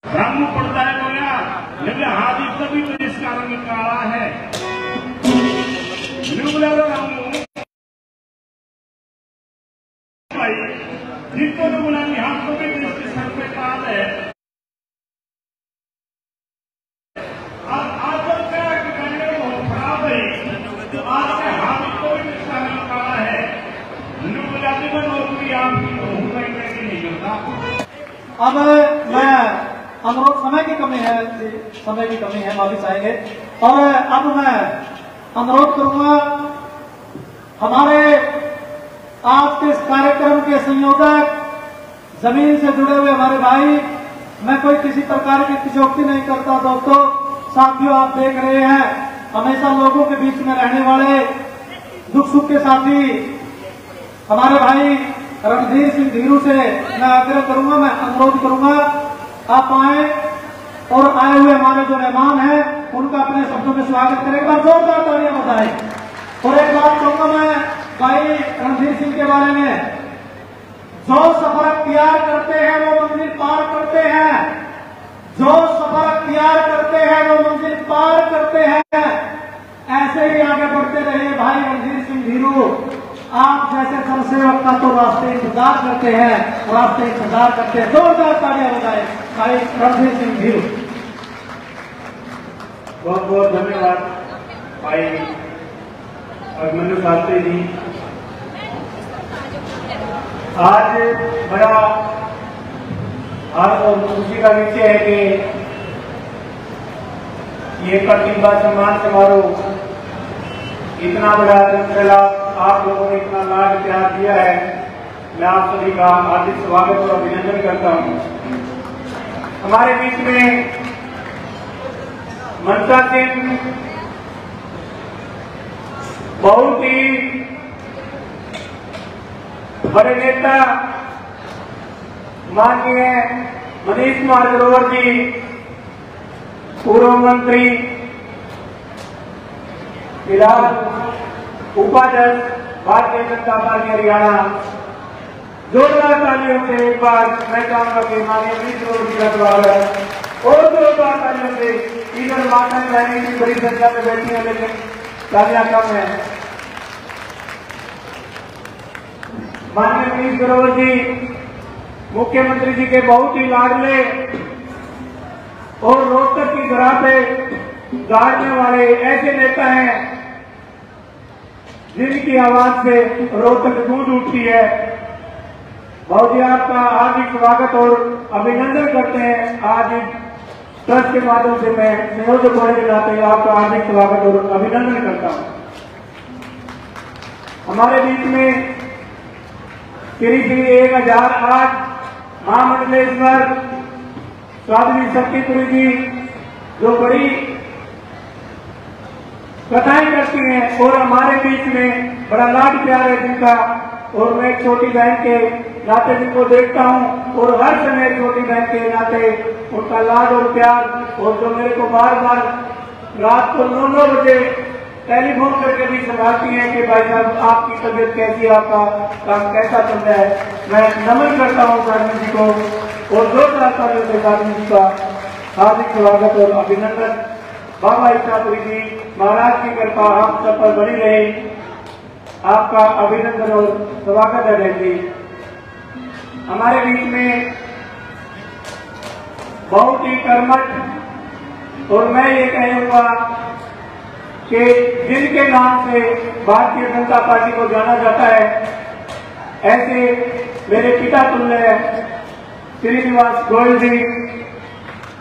रंग पड़ता है बोला लेकिन हाथी तभी तो इसका रंग काला है। भाई जिनको तो बोला हाथ को भी इसके सर पे काल है। आज जब क्या करने बहुत खराब है तो आज के हाथ को भी इसका रंग काला है। नौकरी आपकी नहीं करता। अब मैं अनुरोध समय की कमी है वापिस आएंगे और अब मैं अनुरोध करूंगा हमारे आज के इस कार्यक्रम के संयोजक जमीन से जुड़े हुए हमारे भाई, मैं कोई किसी प्रकार की तिजोक्ति नहीं करता दोस्तों, साथियों आप देख रहे हैं हमेशा लोगों के बीच में रहने वाले दुख सुख के साथी हमारे भाई रणधीर सिंह धीरू से मैं आग्रह करूंगा, मैं अनुरोध करूंगा आप आए और आए हुए हमारे जो मेहमान हैं उनका अपने शब्दों में स्वागत करें। एक बार जोरदार तालियां बजाएं। और एक बात कहूंगा मैं भाई रणधीर सिंह के बारे में, जो सफर अख्तियार करते हैं वो मंजिल पार करते हैं, जो सफर अख्तियार करते हैं वो मंजिल पार करते हैं। ऐसे ही आगे बढ़ते रहिए भाई रणधीर सिंह धीरू, आप जैसे जनसेवक का तो रास्ते इंतजार करते हैं, रास्ते इंतजार करते हैं। जोरदार तालियां बजाएं भाई रणधीर सिंह धीरू। बहुत बहुत धन्यवाद भाई अभिमन्यु शास्त्री जी। आज बड़ा और खुशी का विषय है कि ये प्रतिभा सम्मान समारोह इतना बड़ा श्रृंखला आप लोगों ने इतना लाड प्यार दिया है, मैं आप सभी का हार्दिक स्वागत और अभिनंदन करता हूं। हमारे बीच में मनसा सिंह बहुत ही बड़े नेता माननीय मनीष कुमार ग्रोवर जी, पूर्व मंत्री, फिलहाल उपाध्यक्ष भारतीय जनता पार्टी हरियाणा। जोरदार तालियों से एक बार मैं चाहूंगा कि माननीय मनीष ग्रोवर जी का स्वागत और जोरदार तालियों से। इधर माताएं बहनें की बड़ी संख्या में बैठी हैं लेकिन तालियां कम है। माननीय मनीष ग्रोवर जी मुख्यमंत्री जी के बहुत ही लाडले और रोहतक की धरा पे गाड़ने वाले ऐसे नेता हैं जिनकी आवाज से रोहतक गूंज उठती है। बहुत ही आपका हार्दिक स्वागत और अभिनंदन करते हैं। आज इस ट्रस्ट के माध्यम से मैं संयोजक होने के नाते आपका हार्दिक स्वागत और अभिनंदन करता हूं। हमारे बीच में श्री श्री 1008 महामंडलेश्वर साध्वी शक्तिपुरी जी जो बड़ी कथाएं करती हैं और हमारे बीच में बड़ा लाड प्यार है जिनका, और मैं एक छोटी बहन के नाते जिनको देखता हूं और हर समय छोटी बहन के नाते उनका लाड और प्यार, और जो मेरे को बार बार रात को 9 बजे टेलीफोन करके भी समझाती हैं कि भाई साहब आपकी तबीयत कैसी है, आपका काम कैसा चल रहा है। मैं नमन करता हूं साधवी जी को और जोरदार तालियों से साधवी जी का हार्दिक स्वागत और अभिनंदन। बाबा इच्छापुरी जी महाराज की कृपा हम सब पर बनी रहे, आपका अभिनंदन और स्वागत है बहन जी। हमारे बीच में बहुत ही कर्मठ, और मैं ये कहूंगा कि जिनके नाम से भारतीय जनता पार्टी को जाना जाता है, ऐसे मेरे पिता तुल्य श्रीनिवास गोयल जी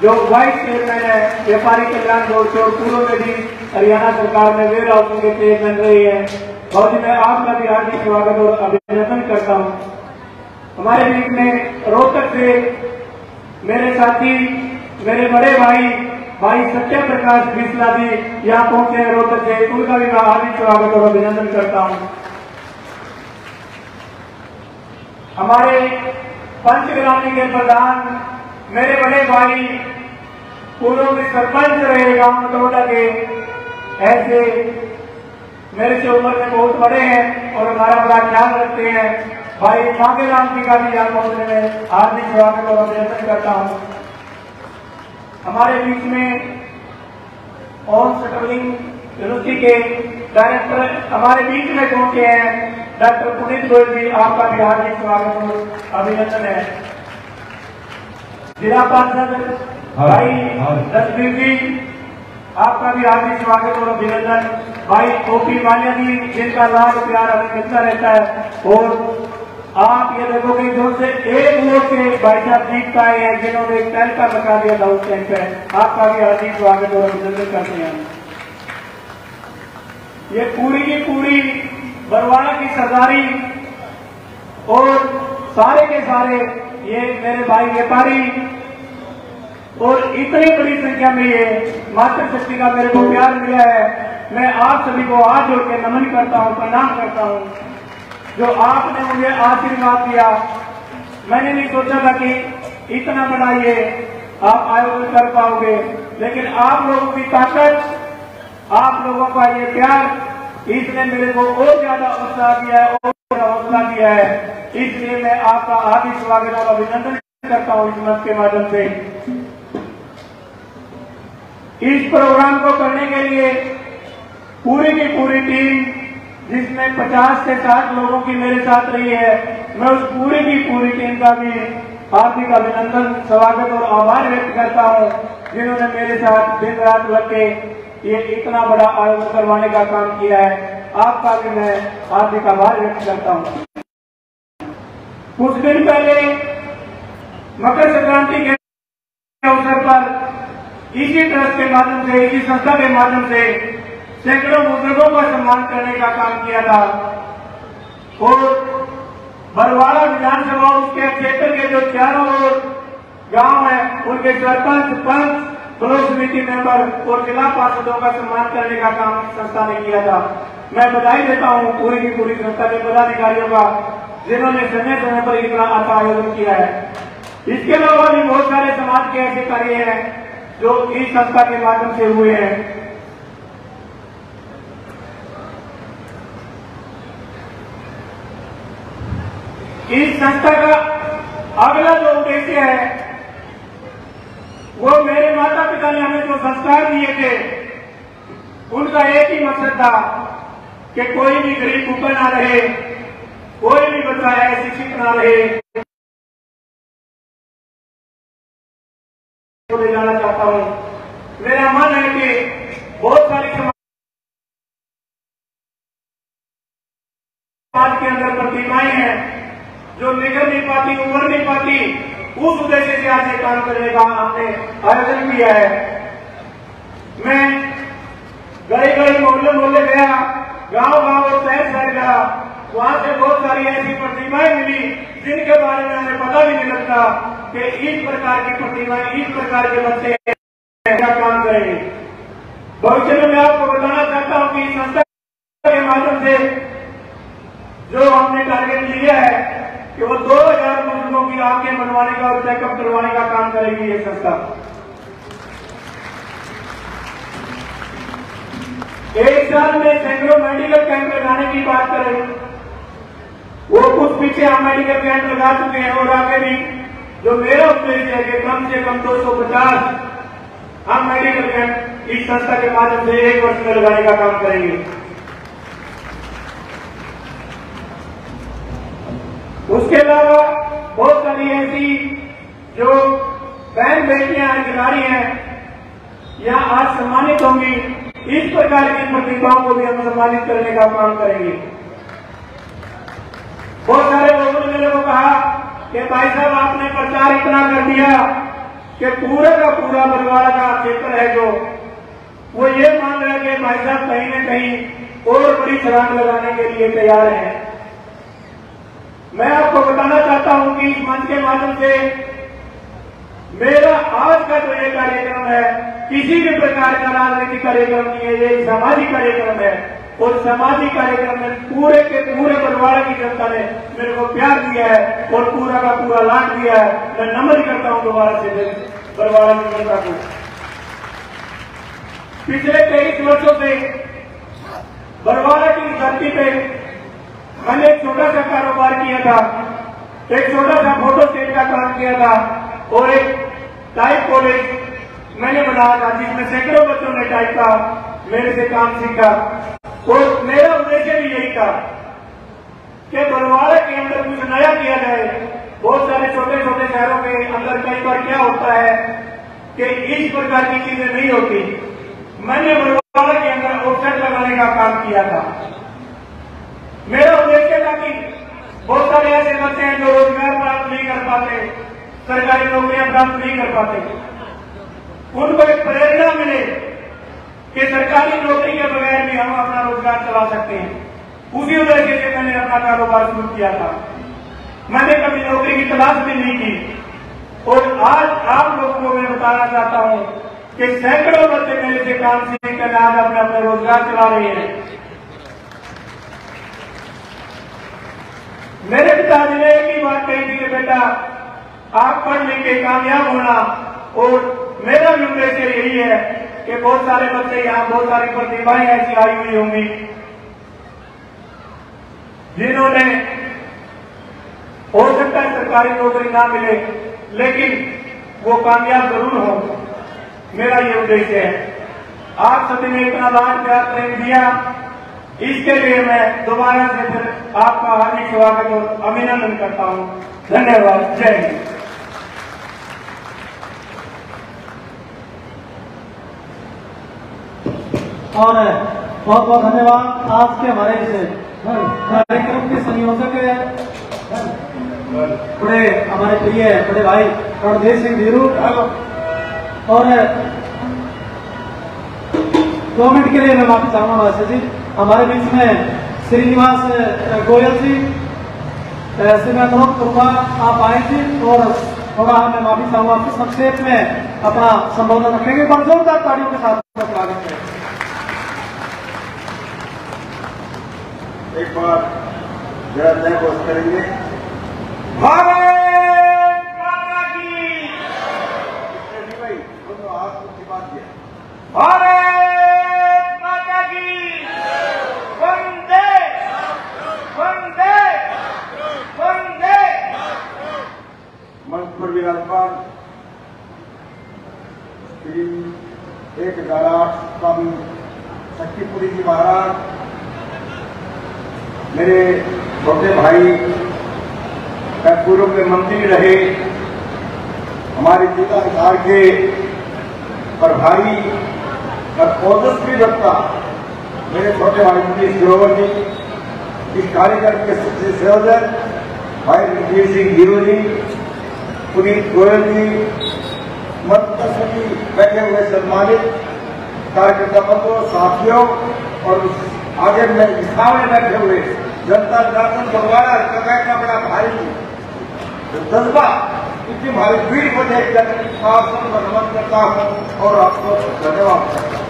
जो वाइस चेयरमैन है व्यापारी कल्याण बोर्ड से, और पूर्व में भी हरियाणा सरकार में वेयर हाउसिंग के चेयरमैन रही है। बहुत ही मैं आपका भी हार्दिक स्वागत और अभिनंदन करता हूं। हमारे बीच में रोहतक से मेरे साथी, मेरे बड़े भाई सत्य प्रकाश बिस्ला जी यहाँ पहुंचे हैं रोहतक से, उनका भी मैं हार्दिक स्वागत और अभिनंदन करता हूं। हमारे पंचग्रामी के प्रधान मेरे बड़े भाई, पूर्व में सरपंच रहे गांव मटौड़ा के, ऐसे मेरे से उम्र में बहुत बड़े हैं और हमारा बड़ा ख्याल रखते हैं, भाई मांगेराम जी का भी यहाँ पहुंचने में हार्दिक स्वागत और अभिनंदन करता हूँ। हमारे बीच में ऑन स्टर्लिंग यूनिवर्सिटी के डायरेक्टर हमारे बीच में पहुंचे हैं डॉक्टर पुनीत गोयल जी, आपका भी हार्दिक स्वागत और अभिनंदन है। जिला पार्षद भाई रसबीर जी, आपका भी हार्दिक स्वागत और अभिनंदन। भाई ओपी माल्या जी, जिनका लाड प्यार हमें मिलता रहता है। और आप ये देखोगे जो से एक वोट के भाई साहब जीत पाए हैं, जिन्होंने एक तहलका लगा दिया था उस टाइम पे, आपका भी हार्दिक स्वागत और अभिनंदन करते हैं। ये पूरी की पूरी बरवाड़ा की सरदारी और सारे के सारे ये मेरे भाई व्यापारी और इतनी बड़ी संख्या में ये मातृशक्ति का मेरे को प्यार मिला है। मैं आप सभी को हाथ जोड़ के नमन करता हूँ, प्रणाम करता हूँ। जो आपने मुझे आशीर्वाद दिया, मैंने नहीं सोचा था कि इतना बड़ा ये आप आयोजन कर पाओगे, लेकिन आप लोगों की ताकत, आप लोगों का ये प्यार, इसने मेरे को और ज्यादा उत्साह दिया है और हौसला दिया है। इसलिए मैं आपका हार्दिक स्वागत और अभिनंदन करता हूँ इस मंच के माध्यम से। इस प्रोग्राम को करने के लिए पूरी की पूरी टीम, जिसमें 50 से 60 लोगों की मेरे साथ रही है, मैं उस पूरी की पूरी टीम का भी हार्दिक अभिनंदन, स्वागत और आभार व्यक्त करता हूं, जिन्होंने मेरे साथ दिन रात लग के ये इतना बड़ा आयोजन करवाने का काम किया है। आपका भी मैं हार्दिक आभार व्यक्त करता हूं। कुछ दिन पहले मकर संक्रांति के अवसर पर इसी ट्रस्ट के माध्यम से, इसी संस्था के माध्यम से सैकड़ों बुजुर्गों का सम्मान करने का काम किया था। और बरवाड़ा विधानसभा उसके क्षेत्र के जो चारों ओर गांव है, उनके सरपंच, पंच, ब्लॉक समिति मेंबर और जिला पार्षदों का सम्मान करने का काम संस्था ने किया था। मैं बधाई देता हूं पूरी की पूरी संस्था के पदाधिकारियों का, जिन्होंने समय समय पर इतना अच्छा आयोजन किया है। इसके अलावा भी बहुत सारे समाज के ऐसे कार्य हैं जो इस संस्था के माध्यम से हुए हैं। इस संस्था का अगला जो उद्देश्य है, वो मेरे माता पिता ने हमें जो संस्कार दिए थे, उनका एक ही मकसद था कि कोई भी गरीब भूखा ना रहे, कोई भी बच्चा अशिक्षित ना रहे। ले जाना चाहता हूं। मेरा मन है कि बहुत सारी समाज के अंदर प्रतिमाएं हैं जो निकल नहीं पाती, उभर नहीं पाती, उस उद्देश्य से आज ये काम करने का हमने आयोजन किया है। मैं गली गली मोहल्ले मोहल्ले गया, गांव गांव और शहर शहर गया, वहां से बहुत सारी ऐसी प्रतिमाएं मिली जिनके बारे में हमें पता भी नहीं लगता कि इस प्रकार की प्रतिमाएं, इस प्रकार के बच्चे क्या काम करेंगे। भविष्य में मैं आपको बताना चाहता हूं कि इस संस्था के माध्यम से जो हमने टारगेट लिया है कि वो 2000 बुजुर्गों की आंखें बनवाने का और चेकअप करवाने का काम करेगी ये संस्था। एक साल में सैकड़ों मेडिकल कैंप लगाने की बात करें, वो कुछ पीछे हम मेडिकल कैंप लगा चुके हैं और आगे भी जो मेरा उद्देश्य है कि कम से कम 250 हम मेडिकल कैंप इस संस्था के माध्यम से 1 वर्ष में लगाने का काम करेंगे। उसके अलावा बहुत सारी ऐसी जो बहन बेटियां अधिकारी हैं यहाँ आज सम्मानित होंगी, इस प्रकार की प्रतिभाओं को भी हम सम्मानित करने का काम करेंगे। बहुत सारे लोगों ने मेरे को कहा कि भाई साहब आपने प्रचार इतना कर दिया कि पूरा का पूरा बरवाड़ा का क्षेत्र है जो वो ये मान रहा है कि भाई साहब कहीं न कहीं और बड़ी छलांग लगाने के लिए तैयार है। मैं आपको बताना चाहता हूं कि इस मंच के माध्यम से मेरा आज का जो ये कार्यक्रम है किसी भी प्रकार का राजनीतिक कार्यक्रम नहीं है, ये सामाजिक कार्यक्रम है। और सामाजिक कार्यक्रम में पूरे के पूरे बरवाड़ा की जनता ने मेरे को प्यार दिया है और पूरा का पूरा लाभ दिया है। मैं नमन करता हूं दोबारा से बरवाड़ा की जनता को। पिछले 23 वर्षों से बरवाड़ा की धरती पे मैंने एक छोटा सा कारोबार किया था, एक छोटा सा फोटो स्टेट का काम किया था और एक टाइप कॉलेज मैंने बनाया था, जिसमें सैकड़ों बच्चों ने टाइप का मेरे से काम सीखा। और मेरा उद्देश्य भी यही था कि बरवाड़ा के अंदर कुछ नया किया जाए। बहुत सारे छोटे छोटे शहरों के अंदर कई बार क्या होता है कि इस प्रकार की चीजें नहीं होती। मैंने बरवाड़ा के अंदर ऑफसेट लगाने का काम किया था। मेरा उद्देश्य था कि बहुत सारे ऐसे बच्चे हैं जो रोजगार प्राप्त नहीं कर पाते, सरकारी नौकरियां प्राप्त नहीं कर पाते, उनको एक प्रेरणा मिले कि सरकारी नौकरी के बगैर भी हम अपना रोजगार चला सकते हैं। उसी उद्देश्य से मैंने अपना कारोबार शुरू किया था। मैंने कभी नौकरी की तलाश भी नहीं की। और आज आप लोगों को मैं बताना चाहता हूं कि सैकड़ों बच्चे मेरे से काम सीखकर आज अपने अपने रोजगार चला रहे हैं। मेरे पिताजी ने एक ही बात कही थी कि बेटा आप पढ़ लिख के कामयाब होना। और मेरा भी उद्देश्य यही है कि बहुत सारे बच्चे यहाँ, बहुत सारी प्रतिभाएं ऐसी आई हुई होंगी जिन्होंने हो सकता है सरकारी नौकरी ना मिले लेकिन वो कामयाब जरूर हो। मेरा ये उद्देश्य है। आप सभी ने इतना लाड प्यार प्रेम दिया, इसके लिए मैं दोबारा से फिर आपका हार्दिक स्वागत और अभिनंदन करता हूं। धन्यवाद। जय हिंद। और बहुत बहुत धन्यवाद आज के हमारे इस कार्यक्रम के संयोजक बड़े हमारे प्रिय बड़े भाई रणधीर सिंह धीरू। और 2 मिनट के लिए मैं माफी चाहूंगा वैसे जी, हमारे बीच में श्रीनिवास गोयल जी से मैं अनुरोध करूंगा आप आए जी और थोड़ा मैं माफी चाहूंगा आपसे संक्षेप में अपना संबोधन रखेंगे। पर जोरदार तालियों के साथ स्वागत करें। एक बार जरा जय घोष करेंगे। भारत माता की भाई दोनों हाथ की बात किया। भारत माता की वंदे वंदे वंदे। मंच पर विराजमान श्री 1008 स्वामी शक्तिपुरी जी महाराज, मेरे छोटे भाई पूर्व के मंत्री रहे, हमारे जिलाधिकार के प्रभारी और ओजस्वी वक्ता मेरे छोटे भाई मुनीष ग्रोवर जी, इस कार्यक्रम के सबसे संयोजक भाई रणधीर सिंह धीरू जी, पुनीत गोयल जी, मंच सभी बैठे हुए सम्मानित कार्यकर्ता बंधुओं, साथियों और आगे में सामने बैठे हुए जनता जनार्दन बरवाड़ा का बैठना बड़ा भारी जज्बा, इतनी भारी भीड़ को देखकर आपको नमन करता हूं और आपको धन्यवाद करता हूं।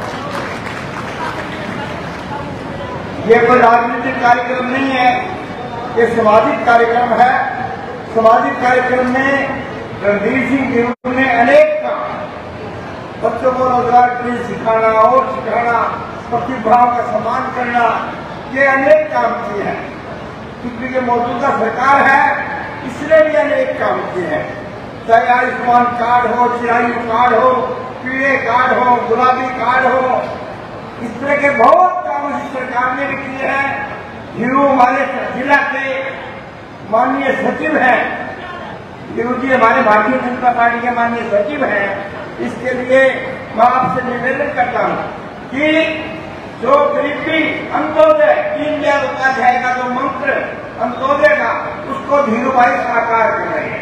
ये कोई राजनीतिक कार्यक्रम नहीं है, ये सामाजिक कार्यक्रम है। सामाजिक कार्यक्रम में रणधीर सिंह धीरू ने अनेक काम, बच्चों को रोजगार के लिए सिखाना और सिखाना, प्रतिभाओं का सम्मान करना, ये अनेक काम किए हैं। क्योंकि ये मौजूदा सरकार है, इसने भी अनेक काम किए हैं। चाहे आयुष्मान कार्ड हो, चिरायु कार्ड हो, पीले कार्ड हो, गुलाबी कार्ड हो, इस तरह के बहुत काम इस सरकार ने भी किए हैं। धीरू हमारे जिला के माननीय सचिव हैं, धीरू जी हमारे भारतीय जनता पार्टी के माननीय सचिव हैं। इसके लिए मैं आपसे निवेदन करता हूं कि जो गरीबी अंत्योदय दीनदयाल उपाध्याय का जो मंत्र अंत्योदय का, उसको धीरू भाई साकार कर रहे हैं,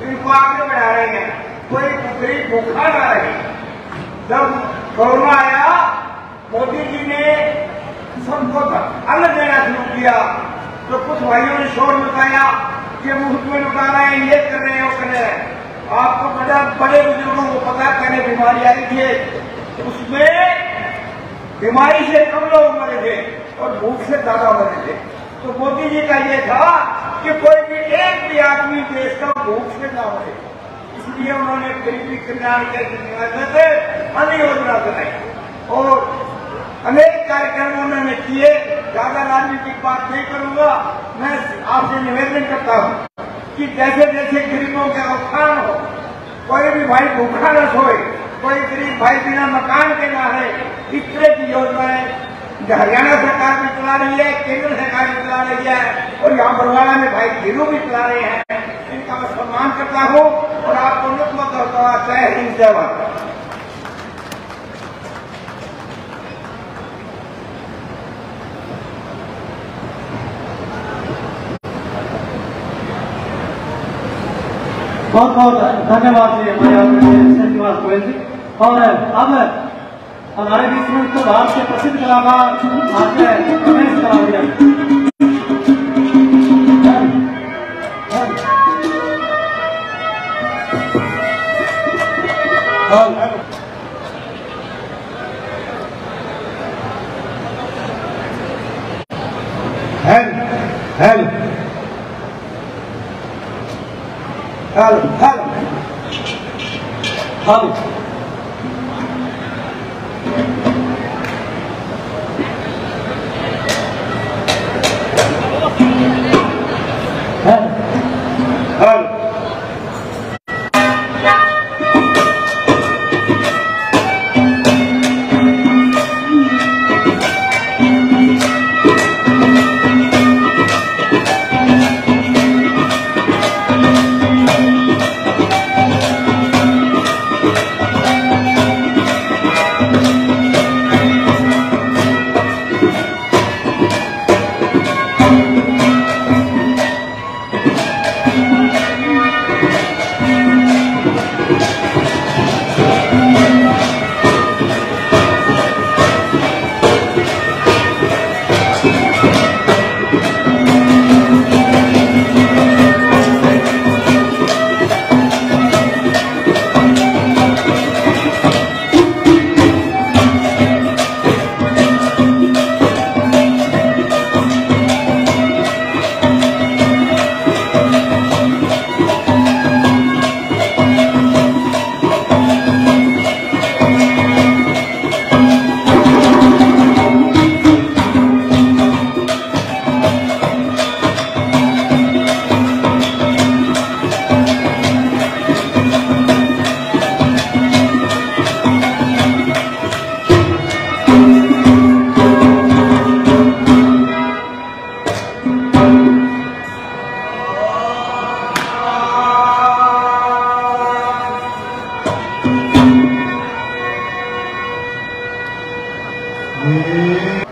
इनको आगे बढ़ा रहे हैं। कोई गरीब भूखा ना रहे। जब कोरोना आया, मोदी जी ने सबको अन्न देना शुरू किया तो कुछ भाइयों ने शोर मचाया कि मुफ्त में लुटा रहे हैं, ये कर रहे हैं, वो कर रहे हैं। आपको बड़े बुजुर्गों को पता पहले बीमारी आई थी, उसमें बीमारी से कम लोग मरे थे और भूख से ज्यादा मरे थे। तो मोदी जी का ये था कि कोई भी एक भी आदमी देश का भूख से ना मरे, इसलिए उन्होंने गरीबी कल्याण के से अन्न योजना बनाई और अनेक कार्यक्रम उन्होंने किए। ज्यादा राजनीतिक बात नहीं करूंगा, मैं आपसे निवेदन करता हूं कि जैसे जैसे गरीबों का उत्थान हो, कोई भी भाई भूखा न सोए, कोई गरीब भाई बिना मकान के ना है। इस तरह की योजनाएं हरियाणा सरकार भी चला रही है, केंद्र सरकार भी चला रही है, और यहाँ बरवाड़ा में भाई धीरू भी चला रहे हैं। इनका मैं सम्मान करता हूँ और आपको नतमस्तक करता हूँ। जय हिंद, जय भारत। बहुत बहुत धन्यवाद जी हमारे श्रीनिवास गोयल जी। और अब हमारे बीच में उत्तर भारत के प्रसिद्ध कलाकार आचार्य रमेश कलावड़िया।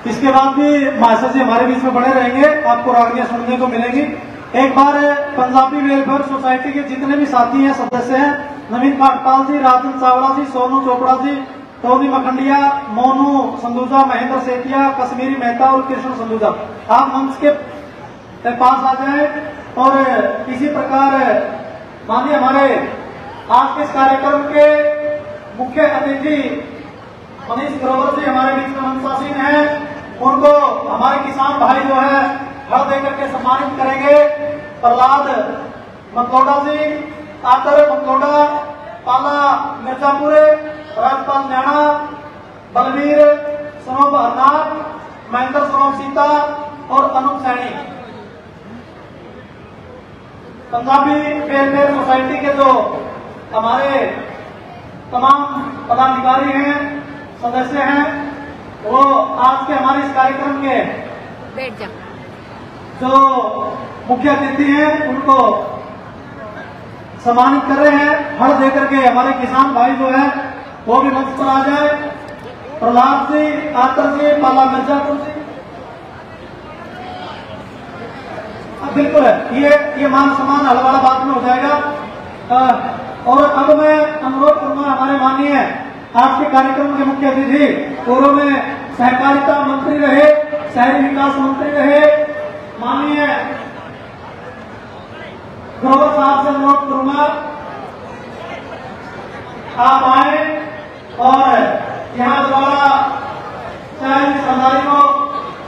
इसके बाद भी मास्टर जी हमारे बीच में बने रहेंगे, आपको रागनियां सुनने को मिलेगी। एक बार पंजाबी वेलफेयर सोसाइटी के जितने भी साथी हैं, सदस्य हैं, नवीन पाटपाल जी, राजन चावड़ा जी, सोनू चोपड़ा जी, टोनी मखंडिया, मोनू संदूजा, महेंद्र सेठिया, कश्मीरी मेहता और कृष्ण संदूजा, आप मंच के पास आ जाए। और इसी प्रकार माननीय हमारे आज के इस कार्यक्रम के मुख्य अतिथि मनीष ग्रोवर जी हमारे बीच में मंचासीन है, उनको हमारे किसान भाई जो है हर देकर के सम्मानित करेंगे। प्रहलाद मतलौडा जी, आकर मतलौडा, पाला मिर्जापुर, राजपाल नैना, बलवीर सनोब हरनाथ, महेंद्र सनोब सीता और अनुप सैनी। पंजाबी वेलफेयर सोसाइटी के जो हमारे तमाम पदाधिकारी हैं, सदस्य हैं, वो आज के हमारे इस कार्यक्रम के जो मुख्य अतिथि हैं उनको सम्मानित कर रहे हैं। हड़ देकर के हमारे किसान भाई जो है वो भी मंच पर आ जाए। प्रहलाद जी, आतर जी, पाला मिर्जापुर जी, बिल्कुल है, ये मान सम्मान हलवाड़ा बाद में हो जाएगा। और अब मैं अनुरोध करूंगा हमारे माननीय आज के कार्यक्रम के मुख्य अतिथि, पूर्व में सहकारिता मंत्री रहे, शहरी विकास मंत्री रहे, माननीय ग्रोवर साहब से अनुरोध करूंगा आप आए और यहाँ द्वारा चाहे सरदारी को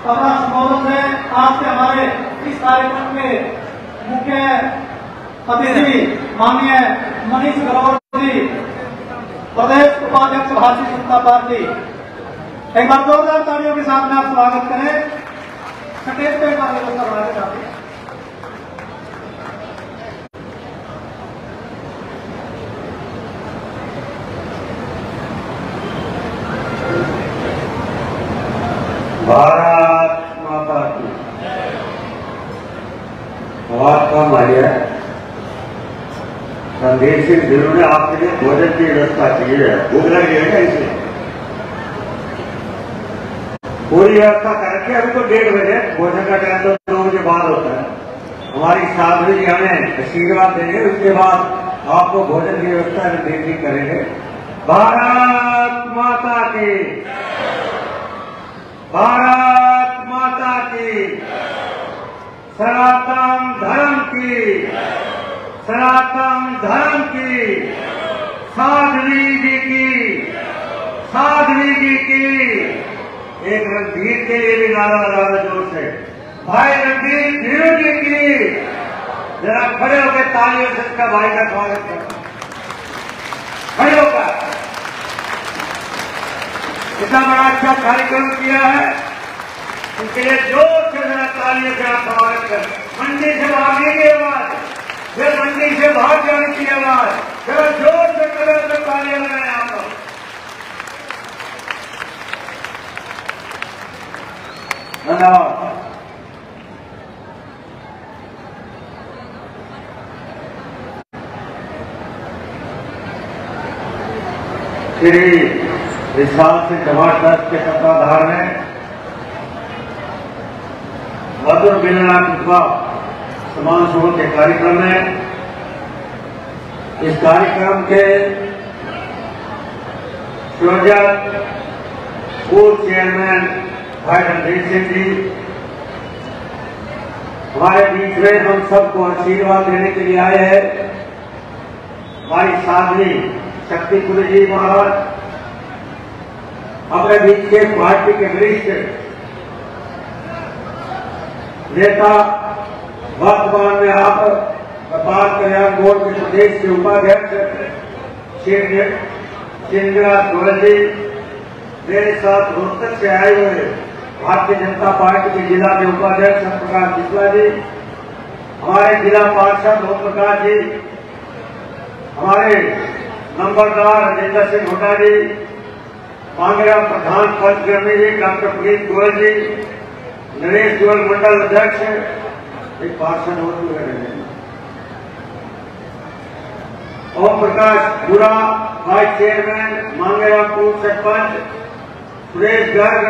अपना संबोधन में आज के हमारे इस कार्यक्रम के मुख्य अतिथि माननीय मनीष ग्रोवर जी, प्रदेश उपाध्यक्ष भारतीय जनता पार्टी, एक बार जोरदार तालियों के साथ में आप स्वागत करें। स्टेज पे व्यवस्था बढ़ाकर जाती है। भारत माता की। आवाज कम आई है। रणधीर सिंह ढिल्लों ने आपके लिए भोजन की व्यवस्था की है, भूख लगी है क्या इसे? पूरी व्यवस्था करके अभी तो 1:30 बजे, भोजन का टाइम तो 2 बजे बाद होता है। हमारी साधु जी हमें आशीर्वाद देंगे, उसके बाद आपको भोजन की व्यवस्था रणधीर जी करेंगे। भारत माता की, भारत माता की, सनातन धर्म की, सनातन धर्म की, साध्वी जी की, साध्वी जी की। एक रणधीर के लिए भी नारा लगा रहे जोर से, भाई रणधीर ढिल्लों जी की। जरा खड़े होकर तालियों से इसका भाई का स्वागत करें, खड़े होकर। इतना बड़ा अच्छा कार्यक्रम किया है, उनके लिए जोर से जरा तालियों से आप स्वागत करें। मंडी से भागने की आवाज, फिर मंडी से भाग जाने की आवाज, जरा जोर से करें तो तालियां लगाएं आप लोग। धन्यवाद। श्री विशाल सिंह जमात ट्रस्ट के सत्ताधार में मधुर मिलनाथ समान शुभ के कार्यक्रम में, इस कार्यक्रम के संयोजक पूर्व चेयरमैन भाई रणधीर सिंह जी हमारे बीच में हम सबको आशीर्वाद देने के लिए आए हैं। हमारी साध्वी शक्ति कुल जी महाराज अपने बीच के पार्टी के वरिष्ठ नेता, वर्तमान में आप व्यापार कल्याण बोर्ड के प्रदेश के उपाध्यक्ष शिवराज गोयल जी, मेरे साथ रोहतक से आए हुए भारतीय जनता पार्टी के जिला के उपाध्यक्ष प्रकाश शुक्ला जी, हमारे जिला पार्षद ओम प्रकाश जी, हमारे नंबरदार राजेंद्र सिंह हुड्डा जी, मांगेरा प्रधान पंचकर्मी जी डॉक्टर प्रीत गोयल जी, नरेश गोयल मंडल अध्यक्ष, एक पार्षद और भी हैं, ओम प्रकाश बुरा वाइस चेयरमैन, मांगेरा पूर्व सरपंच, सुरेश गर्ग,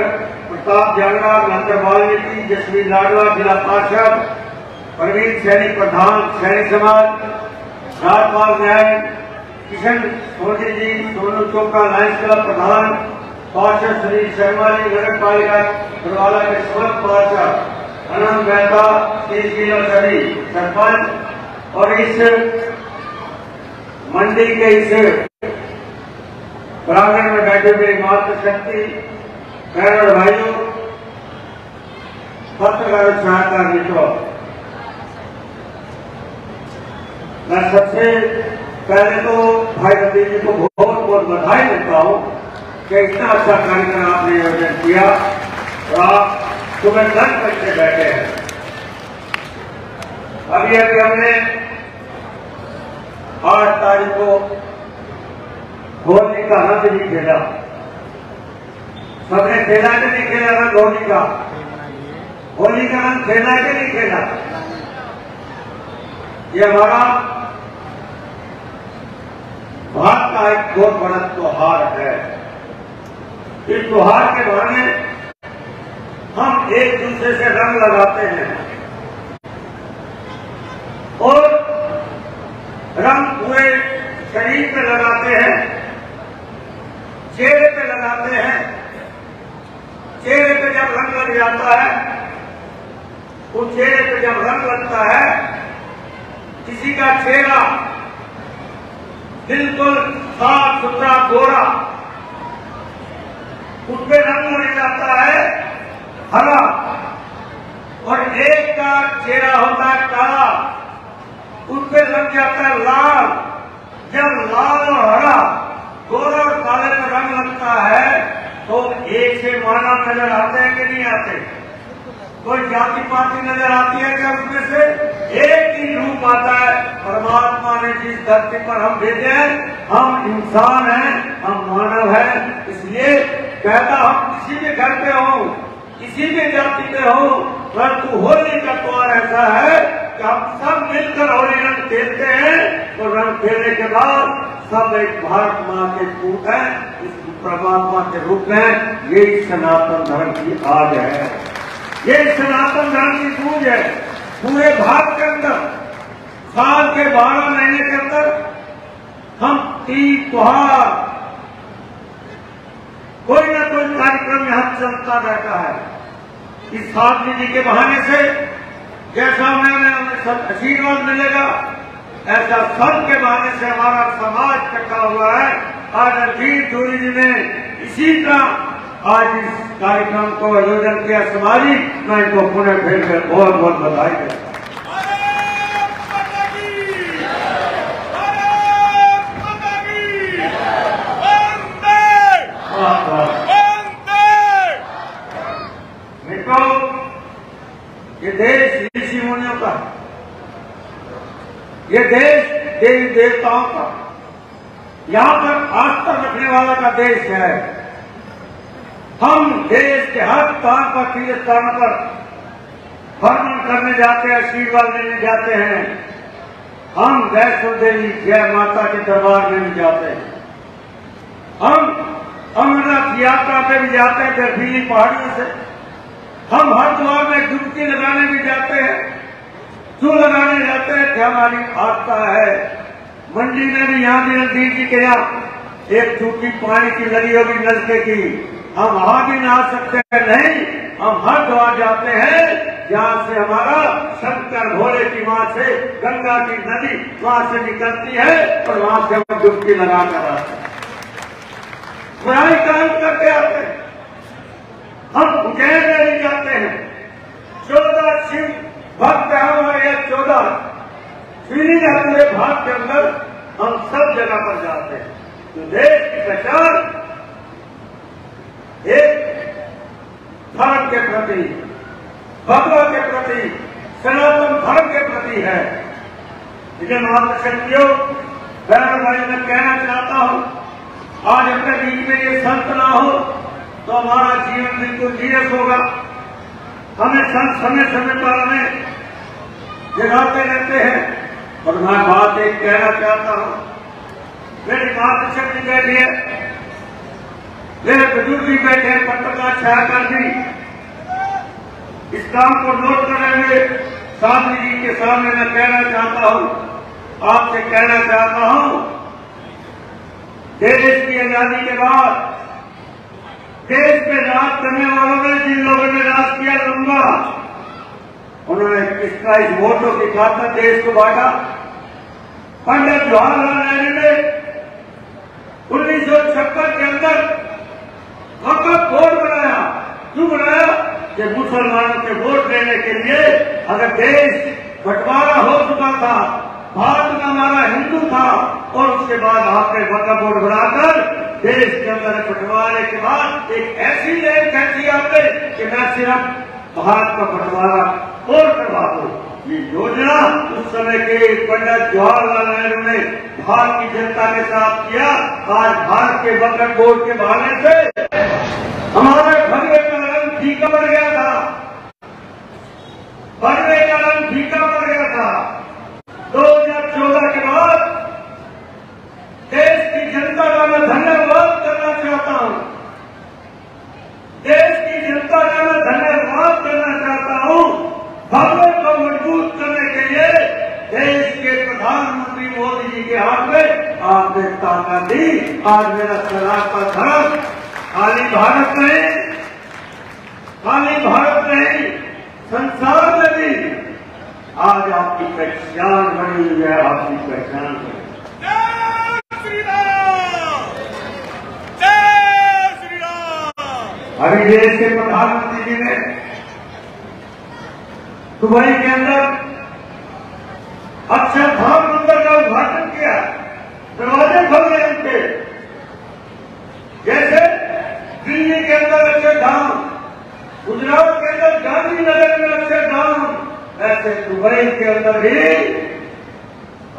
प्रताप जांगड़ा, नंदर वाल्मीकि, जसवीर लाडवा जिला पार्षद, प्रवीण सैनी प्रधान सैनिक समाज, राजपाल न्याय, किशन सोनी जी सोनू चौका लायंस क्लब प्रधान, पार्षद सुनील शर्मा जी, नगर पालिका बरवाला के समस्त पार्षद, अनंत मेहता, केसरी और सभी सरपंच, और इस मंडी के इस प्रांगण में बैठे हुए मातृशक्ति बहनों और भाइयों, पत्रकार सहायता मित्रों, मैं सबसे पहले तो भाई रणधीर जी को बहुत बहुत बधाई देता हूं कि इतना अच्छा कार्यक्रम आपने आयोजन किया और आप सुबह 10 बजे बैठे हैं। अभी हमने 8 तारीख को होली का रंग भी खेला, सबने खेला कि नहीं खेला रंग होली का? होली का रंग खेला कि नहीं खेला? ये हमारा भारत का एक बहुत बड़ा त्योहार है। इस त्योहार के बहाने हम एक दूसरे से रंग लगाते हैं और रंग पूरे शरीर पे लगाते हैं, चेहरे पे लगाते हैं। चेहरे पे जब रंग लग जाता है, उस चेहरे पे जब रंग लगता है, किसी का चेहरा बिल्कुल साफ सुथरा गोरा, उस पे रंग लग जाता है हरा, और एक का चेहरा होता है काला, उस पे लग जाता है लाल। जब लाल और हरा, गोरा और काले पे रंग लगता है तो एक से मानव नजर आते हैं कि नहीं आते? कोई जाति पाति नजर आती है क्या उसमें से? एक ही रूप आता है। परमात्मा ने जिस धरती पर हम भेजे हैं, हम इंसान हैं, हम मानव हैं। इसलिए कहता हम किसी भी घर पे हो, किसी भी जाति के हो, परंतु होली का त्योहार ऐसा है कि हम सब मिलकर होली रंग खेलते हैं और रंग खेलने के बाद सब एक भारत माँ के पूत है, इस परमात्मा के रूप में। यही सनातन धर्म की आज है, ये सनातन धर्म की पूज है। पूरे भारत के अंदर साल के 12 महीने के अंदर हम 3 त्योहार कोई ना कोई कार्यक्रम यहाँ चलता रहता है। इस साधवी जी के बहाने से जैसा हमें सब आशीर्वाद मिलेगा, ऐसा सब के बहाने से हमारा समाज इकट्ठा हुआ है। आज रणधीर जोड़ी जी ने इसी का आज इस कार्यक्रम को आयोजन किया सामाजिक, मैं इनको पुनः फिर कर बहुत बहुत बधाई देता हूं। ये देश ऋषि मुनियों का, ये देश देवी देवताओं का, यहाँ पर आस्था रखने वाला का देश है। हम देश के हर स्थान पर, तीर्थ स्थानों पर भ्रमण करने जाते हैं, आशीर्वाद लेने जाते हैं। हम वैष्णो देवी जय माता के दरबार में भी जाते हैं। हम अमरनाथ यात्रा पे भी जाते हैं, बर्फीली पहाड़ियों से। हम हरिद्वार में डुबकी लगाने भी जाते हैं। क्यों लगाने जाते हैं कि हमारी आस्था है। मंडी में भी यहाँ भी रणधीर जी के यहाँ एक टूटी पानी की लगी होगी नलके की, हम वहां भी नहा सकते हैं। नहीं, हम हरिद्वार जाते हैं जहाँ से हमारा शंकर भोले की माँ से गंगा की नदी वहां से निकलती है और वहां से हम डुबकी लगा कर आते हैं, बुराई काम करके आते हैं। हम उज्जैन में भी जाते हैं। 14 शिव भक्त है हमारे यहाँ, 14 शिवलिंग है पूरे भारत के अंदर। हम सब जगह पर जाते हैं। तो देश की पहचान एक धर्म के प्रति, भगवान के प्रति, सनातन धर्म के प्रति है। इसलिए महाशक्तियों, बहनों भाई, मैं कहना चाहता हूं, आज अपने बीच में ये संत ना हो तो हमारा जीवन बिल्कुल नीरस होगा। हमें संत समय समय पर हमें जगाते रहते हैं। और मैं बात एक कहना चाहता हूं, मेरी महाशक्ति बैठी है, मेरे बुजुर्ग भी बैठे हैं, पत्रकार छायाकर भी इस काम को नोट कर रहे हुए साधवी जी के सामने मैं कहना चाहता हूं, आपसे कहना चाहता हूं, देश की आजादी के बाद देश में राज करने वालों ने, जिन लोगों ने राज किया लंबा, उन्होंने किसका इस वोटों की खातिर देश को बांटा। पंडित जवाहरलाल नेहरू ने 1956 के अंदर वक्फ बोर्ड बनाया। क्यों बनाया? कि मुसलमानों के वोट लेने के लिए, अगर देश बंटवारा हो चुका था, भारत में हमारा हिंदू था, और उसके बाद आपने वक्फ बोर्ड बनाकर देश के अंदर बंटवारे के बाद एक ऐसी लेन खींची आपने कि मैं सिर्फ भारत का बंटवारा और करवा दूं। ये योजना उस समय के पंडित जवाहरलाल नेहरू ने भारत की जनता के साथ किया। आज भारत के वक्फ बोर्ड के बहाने से हमारे भगवे का रंग फीका पड़ गया था, भगवे का रंग फीका पड़ गया था। 2014 के बाद देश की जनता का मैं धन्यवाद करना चाहता हूं। देश की जनता का मैं धन्यवाद करना चाहता हूं। भगवे को मजबूत करने के लिए देश के प्रधानमंत्री मोदी जी के हाथ में आपने ताकत दी। आज मेरा सनातन धर्म खाली भारत नहीं, संसार में भी आज आपकी पहचान बनी हुई है, आपकी पहचान बनी। अभी देश के प्रधानमंत्री जी ने दुबई के अंदर अक्षरधाम मंदिर का उद्घाटन किया, दरवाजे खोल गए उनके। जैसे दिल्ली के अंदर अक्षरधाम, गुजरात के अंदर गांधीनगर में अक्षरधाम, ऐसे दुबई के अंदर भी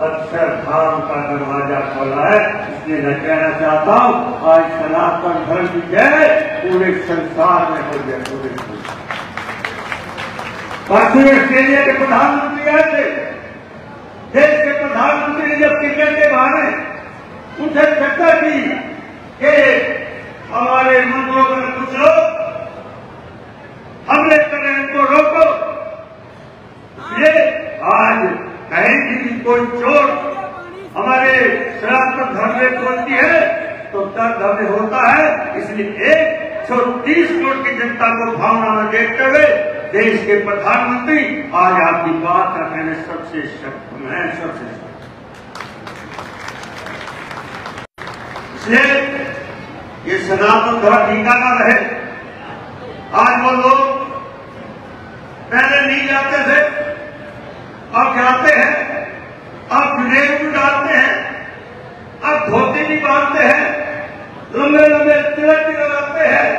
अक्षरधाम का दरवाजा खोला है। इसलिए मैं कहना चाहता हूँ आज सनातन धर्म की जय पूरे संसार में हो जाए। पूरे ऑस्ट्रेलिया के प्रधानमंत्री आए थे, देश के प्रधानमंत्री ने जब क्रिकेट के बहाने उनसे चर्चा की कि हमारे मंत्रियों पर कुछ लोग हमले कर रहे हैं, इनको रोको। ये आज कहीं भी कोई चोर हमारे सनातन धर्म में पहुंचती है तो दर्द हमें होता है। इसलिए 130 करोड़ की जनता को भावना में देखते हुए देश के प्रधानमंत्री आज आपकी बात रखने में सबसे सक्षम है, सबसे इसलिए ये सनातन धर्म टीका न रहे। आज वो लोग पहले नहीं जाते थे, अब जाते हैं, अब जुनेर भी डालते हैं, अब धोती भी बांधते हैं, लंबे लंबे तिलक भी लगाते हैं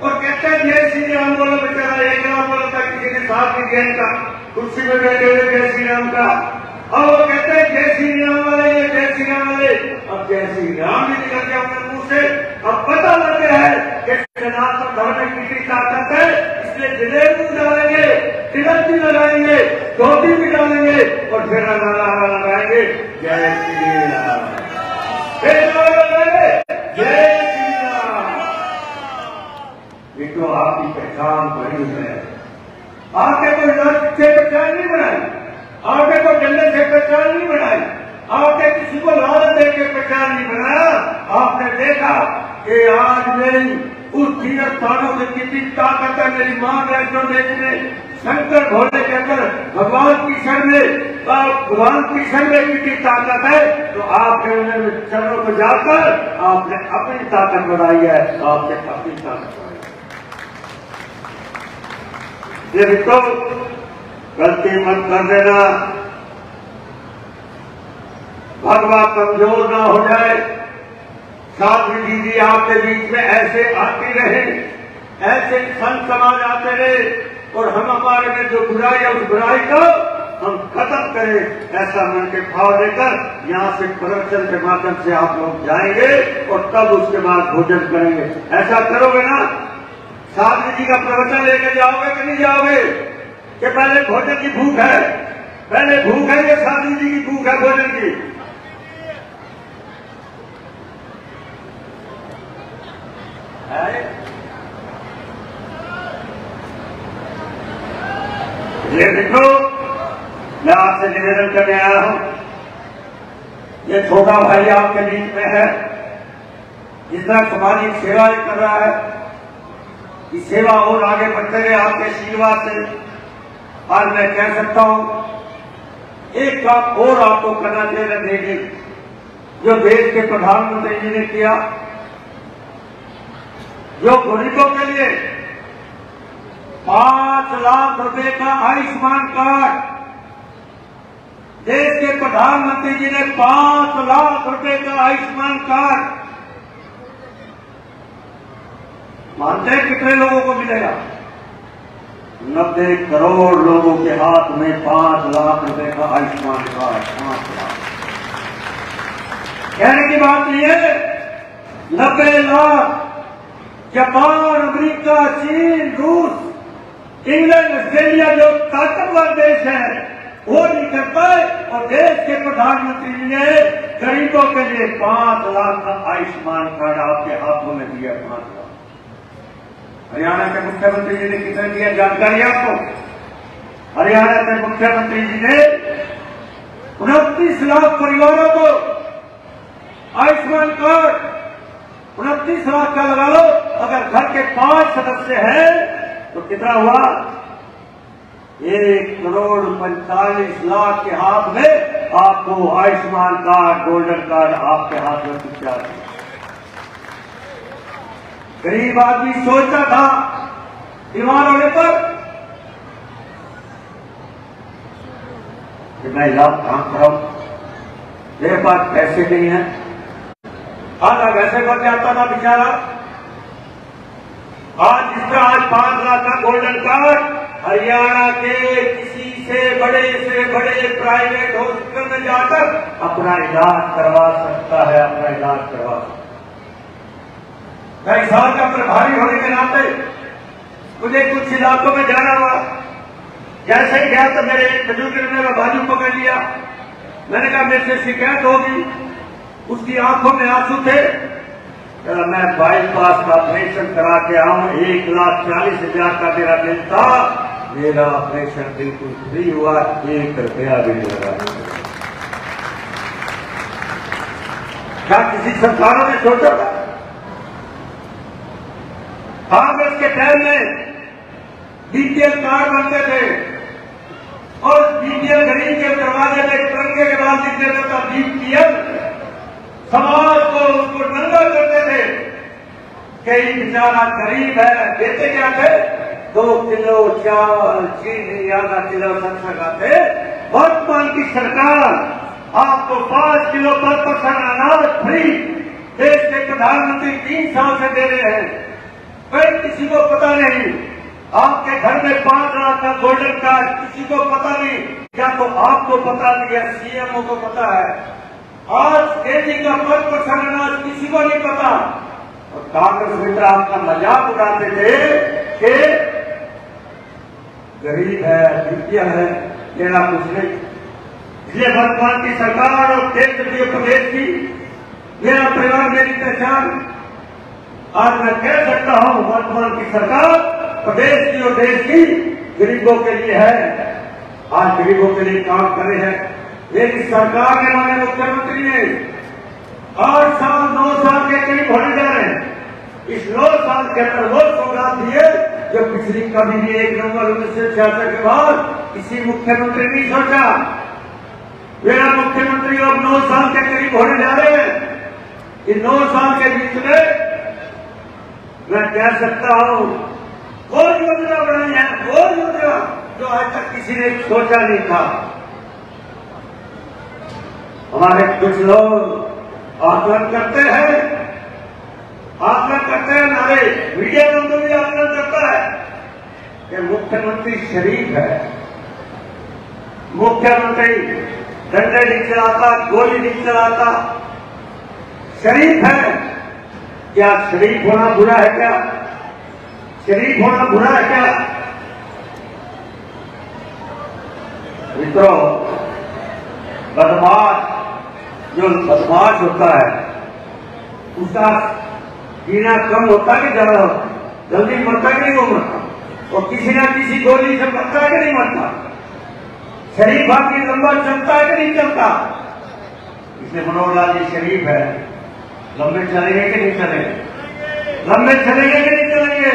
और कहते हैं जय श्री राम बोलो। बेचारा एक राम बोला था किसी के साथ भी गया का कुर्सी में बैठे हुए जय श्री राम का, और वो कहते हैं जय श्री राम वाले, ये जय श्री राम वाले। अब जय श्री राम भी निकल गया अपने मुंह से। अब पता लग गया है कि सनातन धर्म में कितनी ताकत है, इसलिए जलेब भी डालेंगे, तिलक भी लगाएंगे, धोती भी डालेंगे और फिर नारा लगाएंगे जय श्री राम, जय श्री राम। ये तो आपकी पहचान बनी है। आपने कोई लड़ से पहचान नहीं बनाई, आपने कोई डंडे से पहचान नहीं बनाई, आपने किसी को लालच दे के पहचान नहीं बनाया। आपने देखा कि आज मेरी उस तीर्थ स्थानों से कितनी ताकत है। मेरी मां वैष्णो देवी में शंकर भोले के अंदर भगवान की शरण में कितनी ताकत है। तो आपने उन्हें चरणों को जाकर आपने अपनी ताकत बढ़ाई है, आपने अपनी ताकत बढ़ाई। ये तो गलती मत कर देना, भगवा कमजोर ना हो जाए। साध्वी दीदी आपके बीच में ऐसे आती रहे, ऐसे संत समाज आते रहे और हम हमारे में जो बुराई है उस बुराई को हम खत्म करें, ऐसा मन के भाव लेकर यहाँ से प्रवचन के माध्यम से आप लोग जाएंगे और तब उसके बाद भोजन करेंगे। ऐसा करोगे ना? साध्वी जी का प्रवचन लेकर जाओगे कि नहीं जाओगे? कि पहले भोजन की भूख है, पहले भूख है, ये साध्वी जी की भूख है भोजन की। ये देखो, मैं आपसे निवेदन करने आया हूं, ये छोटा भाई आपके बीच में है, जितना सामाजिक सेवा कर रहा है, ये सेवा और आगे बढ़ते रहे आपके आशीर्वाद से। आज मैं कह सकता हूं एक काम और आपको करना चाहिए, देखिए जो देश के प्रधानमंत्री जी ने किया, जो गरीबों के लिए 5 लाख रुपए का आयुष्मान कार्ड, देश के प्रधानमंत्री जी ने 5 लाख रुपए का आयुष्मान कार्ड, मानते हैं कितने लोगों को मिलेगा? 90 करोड़ लोगों के हाथ में 5 लाख रुपए का आयुष्मान कार्ड। 5 लाख कहने की बात नहीं है, 90 लाख। जापान, अमेरिका, चीन, रूस, इंग्लैंड, ऑस्ट्रेलिया जो ताकतवर देश है वो नहीं कर पाए, और देश के प्रधानमंत्री जी ने गरीबों के लिए 5 लाख का आयुष्मान कार्ड आपके हाथों में दिया। 5 लाख। हरियाणा के मुख्यमंत्री जी ने कितने दिया जानकारी आपको? हरियाणा के मुख्यमंत्री जी ने 29 लाख परिवारों को आयुष्मान कार्ड, 29 लाख का लगा लो, अगर घर के 5 सदस्य हैं तो कितना हुआ? 1 करोड़ 45 लाख के हाथ में आपको आयुष्मान कार्ड, गोल्डन कार्ड आपके हाथ में पहुंचा दिया। गरीब आदमी सोचता था बीमार होने पर कि मैं इलाज कहां कराऊं, मेरे पास पैसे नहीं है, आधा वैसे बच जाता था बेचारा। आज जिसका आज 5 लाख का गोल्डन कार्ड हरियाणा के किसी से बड़े प्राइवेट हॉस्पिटल में जाकर अपना इलाज करवा सकता है, अपना इलाज करवा सकता है। कई साल का प्रभारी होने के नाते मुझे कुछ इलाकों में जाना हुआ। जैसे ही गया तो मेरे एक बुजुर्ग ने मेरा बाजू पकड़ लिया। मैंने कहा मेरे से शिकायत होगी। उसकी आंखों में आंसू थे। मैं बाईपास का ऑपरेशन करा के आऊं, 1,40,000 का मेरा बिल था। मेरा ऑपरेशन बिल्कुल फ्री हुआ, 1 रुपया भी नहीं लगा। क्या किसी सरकारों ने सोचा था? कांग्रेस के टाइम में बीपीएल कार्ड बनते थे और बीपीएल गरीब के दरवाजे में तिरंगे के बाद लिख देता था बीपीएल। समाज को उसको नंगा करते थे कि बेचारा गरीब है। देते क्या थे? 2 किलो चावल, चीनी, आधा किलो सरसों थे। वर्तमान की सरकार आपको 5 किलो पर पर्सन अनाज फ्री देश के प्रधानमंत्री 3 साल से दे रहे हैं। कोई किसी को पता नहीं। आपके घर में 5 लाख का गोल्डन कार्ड, किसी को पता नहीं। क्या तो आपको पता नहीं है, सीएमओ को पता है। आज केजी का पर पर्सन अनाज किसी को नहीं पता। और कांग्रेस मित्र आपका मजाक उड़ाते थे कि गरीब है, बीपीएल है, लेना कुछ नहीं। इसलिए वर्तमान की सरकार और केंद्र की प्रदेश की मेरा परिवार मेरी पहचान। आज मैं कह सकता हूं वर्तमान की सरकार प्रदेश की और देश की गरीबों के लिए है। आज गरीबों के लिए काम कर रहे हैं। मेरी सरकार ने, हमारे मुख्यमंत्री ने 8 साल 9 साल के करीब होने जा रहे हैं। इस 9 साल के अंदर वो सौगात दिए जो पिछली कभी भी 1 नवंबर 1966 के बाद किसी मुख्यमंत्री नहीं सोचा। मेरा मुख्यमंत्री अब 9 साल के करीब होने जा रहे हैं। इन 9 साल के बीच में मैं कह सकता हूं वो योजना बनाई है, वो योजना जो आज तक किसी ने सोचा नहीं था। हमारे कुछ लोग आकलन करते हैं, हमारे मीडिया बंधु भी आकलन करता है कि मुख्यमंत्री शरीफ है, मुख्यमंत्री डंडे नहीं चलाता, गोली नहीं चलाता, शरीफ है। क्या शरीफ होना बुरा है? क्या शरीफ होना बुरा है? क्या मित्रों, बदमाश जो बदमाश होता है उसका जीना कम होता है कि ज्यादा होता है? जल्दी मरता कि नहीं वो मरता? और किसी ना किसी गोली से मरता है कि नहीं मरता? शरीफ आदमी लंबा चलता है कि नहीं चलता? इसलिए मनोहर लाल जी शरीफ है। लंबे चलेंगे कि नहीं चलेंगे? लंबे चलेंगे कि नहीं चलेंगे?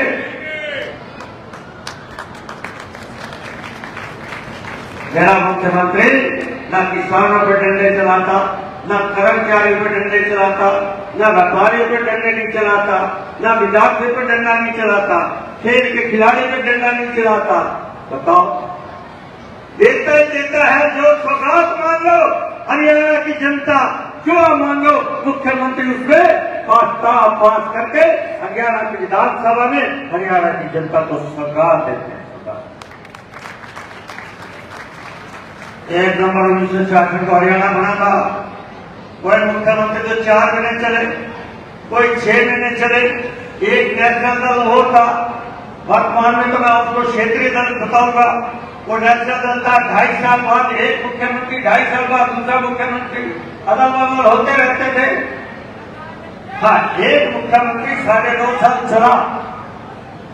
मेरा मुख्यमंत्री न किसानों पर डंडे चलाता, न कर्मचारियों पर डंडे चलाता, न व्यापारियों पर डंडे नहीं चलाता, न विद्यार्थियों पर डंडा नहीं चलाता, खेल के खिलाड़ी पर डंडा नहीं चलाता। बताओ, देता ही देता है। जो सौगात मांगो हरियाणा की जनता, जो मांगो मुख्यमंत्री उसमें पास करके हरियाणा की विधानसभा में हरियाणा की जनता को सौगात देते हैं। 1 नवंबर 1966 को हरियाणा बना था। कोई मुख्यमंत्री तो 4 महीने चले, कोई 6 महीने चले। एक नेशनल दल हो था। वर्तमान में तो मैं आपको क्षेत्रीय दल बताऊंगा। वो नेशनल दल था। 2.5 साल बाद एक मुख्यमंत्री, 2.5 साल बाद दूसरा मुख्यमंत्री, अदल बदल होते रहते थे। हाँ, एक मुख्यमंत्री 9.5 साल चला।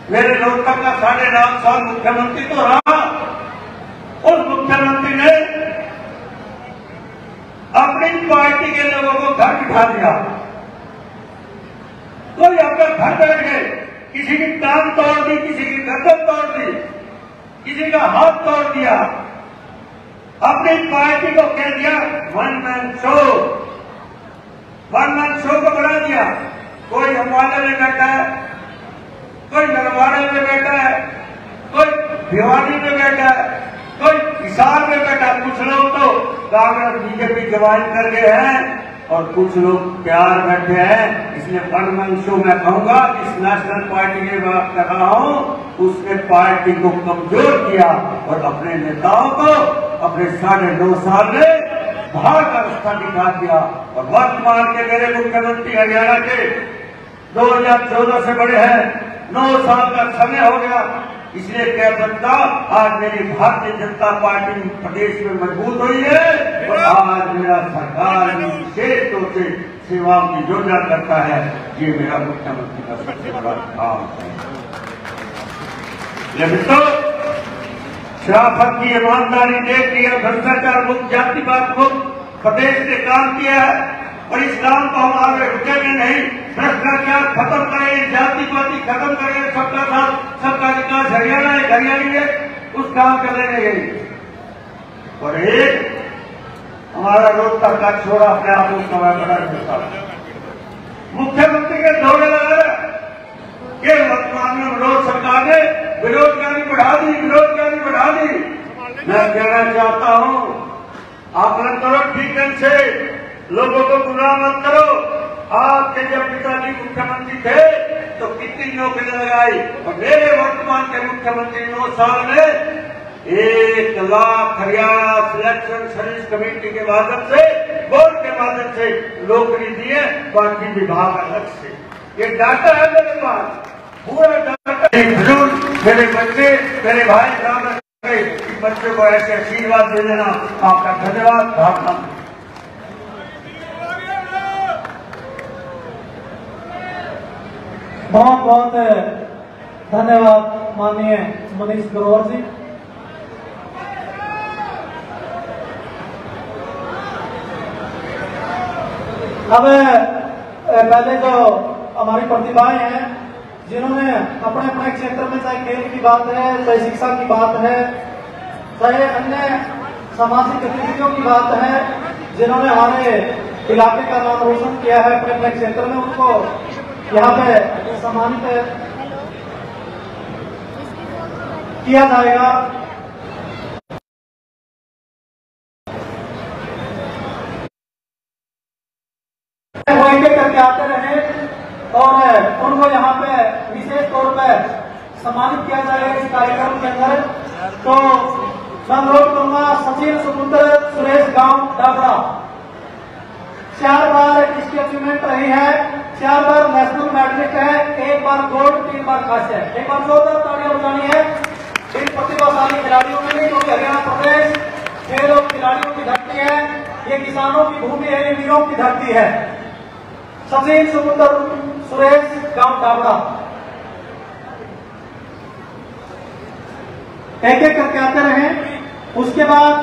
मेरे लोकतंत्र का 9.5 साल मुख्यमंत्री तो रहा। उस मुख्यमंत्री ने अपनी पार्टी के लोगों को घर बिठा दिया। कोई अपने घर बैठ गए, किसी की टांग तोड़ दी, किसी की गर्दन तोड़ दी, किसी का हाथ तोड़ दिया। अपनी पार्टी को कह दिया one man show. One man show को बना दिया। कोई अम्बाला में बैठा है, कोई नरवाड़े में बैठा है, कोई भिवानी में बैठा है, कोई हिसार में बैठा। कुछ लोग तो कांग्रेस बीजेपी ज्वाइन कर गए हैं। और कुछ लोग प्यार बैठे हैं, इसलिए परमंशों में कहूंगा इस नेशनल पार्टी की बात कर रहा हूं, उसने पार्टी को कमजोर किया और अपने नेताओं को अपने 9.5 साल में भाग का रास्ता दिखा दिया। और वर्तमान के मेरे मुख्यमंत्री हरियाणा के 2014 से बड़े हैं, 9 साल का समय हो गया। इसलिए क्या बनता, आज मेरी भारतीय जनता पार्टी प्रदेश में मजबूत हुई है और आज मेरा सरकार में विशेष रूप से सेवाओं की योजना करता है। ये मेरा मुख्यमंत्री का सबसे बड़ा काम है। तो शराफत की ईमानदारी देख लिया, भ्रष्टाचार मुक्त, जातिवाद मुक्त प्रदेश ने काम किया है और इस काम को हम आगे रुकेंगे नहीं। भ्रष्टाचार खत्म करें, जातिवादी खत्म करें, सबका साथ सबका विकास हरियाणा है, हरियाणी है, उस काम करने गई। और एक हमारा रोहतक का छोरा अपने आप को समय बड़ा होता मुख्यमंत्री के दौरे लगा कि वर्तमान में विरोध सरकार ने बेरोजगारी बढ़ा दी, बेरोजगारी बढ़ा दी। मैं कहना चाहता हूं, आकलन करो ठीक ढंग से, लोगों को गुमराह मत करो। आपके जब पिताजी मुख्यमंत्री थे तो कितनी नौकरी लगाई और मेरे वर्तमान के मुख्यमंत्री 9 साल में 1 lakh Haryana selection service committee के माध्यम से, बोर्ड के माध्यम से नौकरी दी है, बाकी विभाग अलग से। ये डाटा है मेरे पास, पूरा डाटा। मेरे बच्चे, मेरे भाई बराबर बच्चों को ऐसे आशीर्वाद दे देना, आपका धन्यवाद। भावना बहुत बहुत धन्यवाद माननीय मनीष ग्रोवर जी। अब पहले जो हमारी प्रतिभाएं हैं, जिन्होंने अपने अपने क्षेत्र में, चाहे खेल की बात है, चाहे शिक्षा की बात है, चाहे अन्य सामाजिक गतिविधियों की बात है, जिन्होंने हमारे इलाके का नाम रोशन किया है अपने अपने क्षेत्र में, उनको यहाँ पे सम्मानित किया जाएगा। वो एक एक करके आते रहे और उनको यहाँ पे विशेष तौर पे सम्मानित किया जाएगा इस कार्यक्रम के अंदर। तो मैं अनुरोध करूंगा, सचिन सुपुत्र सुरेश गांव डाबरा 4 बार इसकी अचीवमेंट रही है, 4 बार नेशनल मेडलिस्ट है, 1 बार गोल्ड, 3 बार कांस्य है। एक बार जोरदार तालियां बजानी है इन प्रतिभाशाली खिलाड़ियों के लिए, क्योंकि हरियाणा प्रदेश खेल और खिलाड़ियों की धरती है, ये किसानों की भूमि है, ये वीरों की धरती है। सचिन सुपुत्र सुरेश गांव डाबरा एक एक करके आते रहे। उसके बाद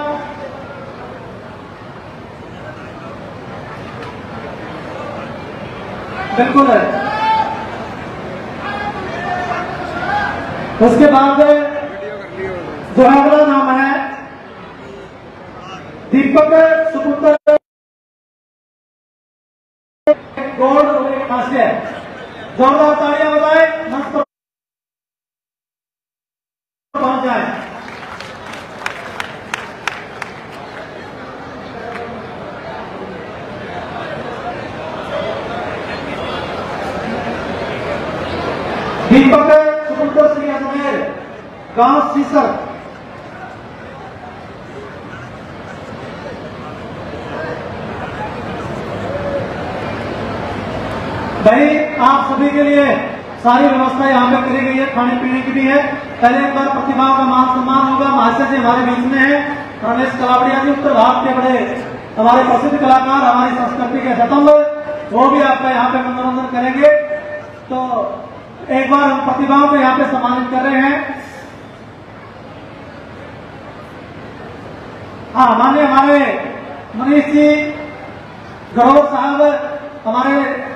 बिल्कुल है, उसके बाद जो अगला नाम है दीपक सुपुत्र गोल्ड और एक कांस्य। जोरदार तालियां बजाएं, मंच पर पहुंच जाए। दीपक सुपुत्र श्री अजमेर गांव सीसर। भाई आप सभी के लिए सारी व्यवस्था यहाँ पे करी गई है, खाने पीने की भी है। पहले एक बार प्रतिभाओं का मान सम्मान होगा। महाशय जी हमारे बीच में है, रमेश कलावड़िया जी, उत्तर भारत के बड़े हमारे प्रसिद्ध कलाकार, हमारी संस्कृति के खत्म, वो भी आपका यहाँ पे मनोरंजन करेंगे। तो एक बार हम प्रतिभाओं को यहाँ पे सम्मानित कर रहे हैं। हाँ, माननीय हमारे मनीष जी ग्रोवर साहब हमारे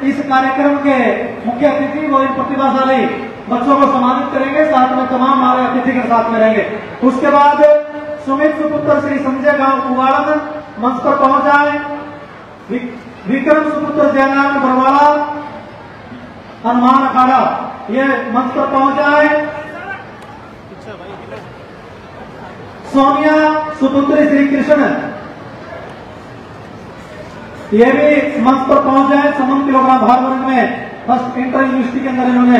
इस कार्यक्रम के मुख्य अतिथि, वो इन प्रतिभाशाली बच्चों को सम्मानित करेंगे, साथ में तमाम हमारे अतिथि के साथ में रहेंगे। उसके बाद सुमित सुपुत्र श्री संजय गांव कुवाड़न मंच पर पहुंच जाए। विक्रम सुपुत्र जयनारायण बरवाला हनुमान अखाड़ा, ये मंच पर पहुंच जाए। सोनिया सुपुत्री श्री कृष्ण ये भी मंच पर पहुंच जाए। 57 किलोग्राम भार वर्ग में फर्स्ट इंटर यूनिवर्सिटी के अंदर इन्होंने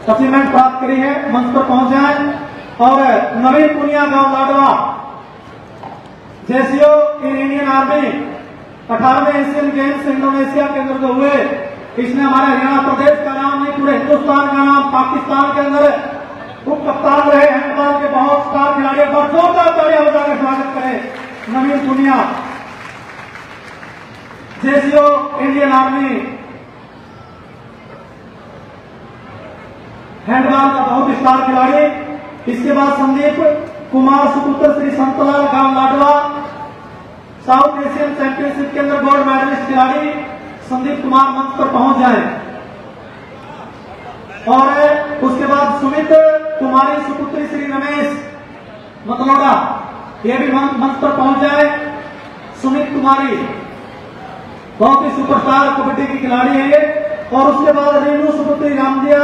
अचीवमेंट प्राप्त करी है, मंच पर पहुंच जाए। और नवीन पुनिया गांव Ladwa JCO in Indian army 18वें एशियन गेम्स इंडोनेशिया के अंदर जो हुए, इसने हमारे हरियाणा प्रदेश का नाम नहीं पूरे हिंदुस्तान का नाम, पाकिस्तान के अंदर उप कप्तान रहे हैंडबॉल के बहुत स्टार खिलाड़ी। बहुत जोरदार तालियां बजाकर स्वागत करें Naveen Punia, JCO Indian army handball का बहुत स्टार खिलाड़ी। इसके बाद संदीप कुमार सुपुत्र श्री संतलाल गांव लाडवा साउथ एशियन चैंपियनशिप के अंदर गोल्ड मेडलिस्ट खिलाड़ी संदीप कुमार मंच पर पहुंच जाए। और उसके बाद सुमित कुमारी सुपुत्री श्री रमेश मतलोड़ा, ये भी मंच पर पहुंच जाए। सुमित कुमारी बहुत ही सुपरस्टार कबड्डी की खिलाड़ी है ये। और उसके बाद रेणु सुपुत्री रामदिया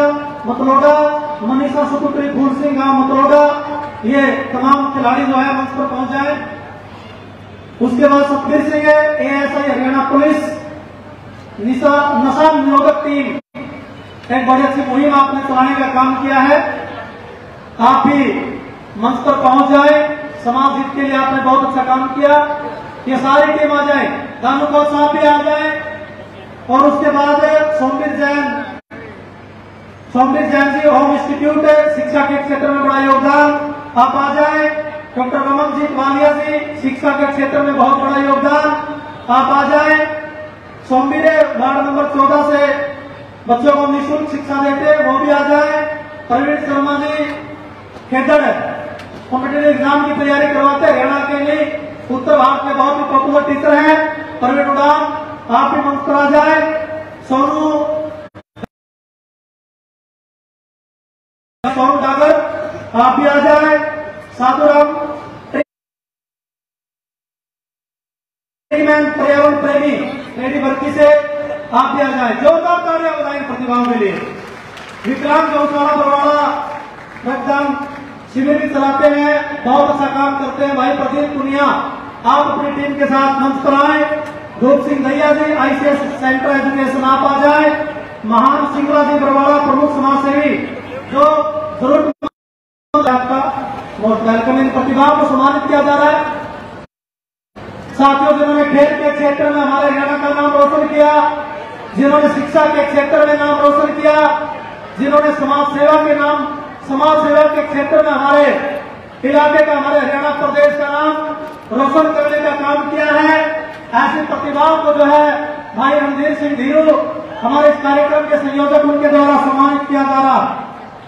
मतलोड़ा, मनीषा सुपुत्री फूल सिंह गांव मतलोड़ा, ये तमाम खिलाड़ी जो है मंच पर पहुंच जाए। उसके बाद सतबीर सिंह है एएसआई हरियाणा पुलिस नशा निरोधक टीम, एक बड़ी अच्छी मुहिम आपने चलाने का काम किया है। आप भी मंच पर पहुंच जाए, समाज हित के लिए आपने बहुत अच्छा काम किया। ये सारी टीम आ जाए, दानुकौर साहब भी आ जाए। और उसके बाद सोमवीर जैन जी होम इंस्टीट्यूट शिक्षा के क्षेत्र में बड़ा योगदान, आप आ जाए। डॉक्टर रमनजीत वालिया जी शिक्षा के क्षेत्र में बहुत बड़ा योगदान, आप आ जाए। सोमवीर वार्ड नंबर 14 से बच्चों को निःशुल्क शिक्षा देते हैं, वो भी आ जाए। प्रवीण शर्मा जी खेदड़ कॉम्पिटेटिव एग्जाम की तैयारी करवाते हैं हरियाणा के लिए, उत्तर भारत में बहुत ही पॉपुलर टीचर हैं। प्रवीण उड़ान आप भी मंच पर आ जाए। सोनू डागर आप भी आ जाए। साधुराम पर्यावरण प्रेमी रेडी वर्की से आप भी आ जाए। जोरदार तालियां बजाएं प्रतिभाओं के लिए। विकलांग गौशाला बरवाड़ा रक्तदान शिविर भी चलाते हैं, बहुत अच्छा काम करते हैं भाई प्रदीप पुनिया, आप अपनी टीम के साथ मंच पर आए। धूप सिंह दैया जी आईसीएस सेंटर एजुकेशन आप आ जाए। महान सिंगला जी बरवाड़ा प्रमुख समाज सेवी जो जरूर आपका मोस्ट वेलकम। इन प्रतिभाओं को सम्मानित किया जा रहा है। साथियों जिन्होंने खेल के क्षेत्र में हमारे हरियाणा का नाम रोशन किया, जिन्होंने शिक्षा के क्षेत्र में नाम रोशन किया, जिन्होंने समाज सेवा के क्षेत्र में हमारे इलाके का, हमारे हरियाणा प्रदेश का नाम रोशन करने का काम किया है, ऐसी प्रतिभाओं को जो है भाई रणधीर सिंह धीरू हमारे इस कार्यक्रम के संयोजक उनके द्वारा सम्मानित किया जा रहा।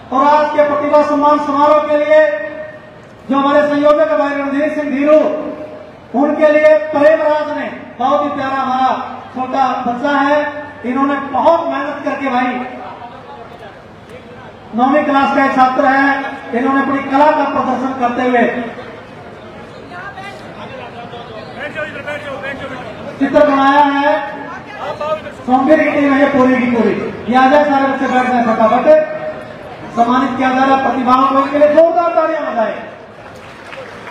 और आज के प्रतिभा सम्मान समारोह के लिए जो हमारे संयोजक है भाई रणधीर सिंह धीरू, उनके लिए प्रेमराज ने बहुत ही प्यारा हमारा छोटा बच्चा है, इन्होंने बहुत मेहनत करके भाई 9वीं क्लास का छात्र है, इन्होंने अपनी कला का प्रदर्शन करते हुए चित्र बनाया है। सोमवीर की टीम है पूरी की पूरी, ये आ जाए सारे बच्चे बैठ जाए फटाफट। सम्मानित किया जा रहा प्रतिभाओं को, इसके लिए जोरदार तालियां बजाएं।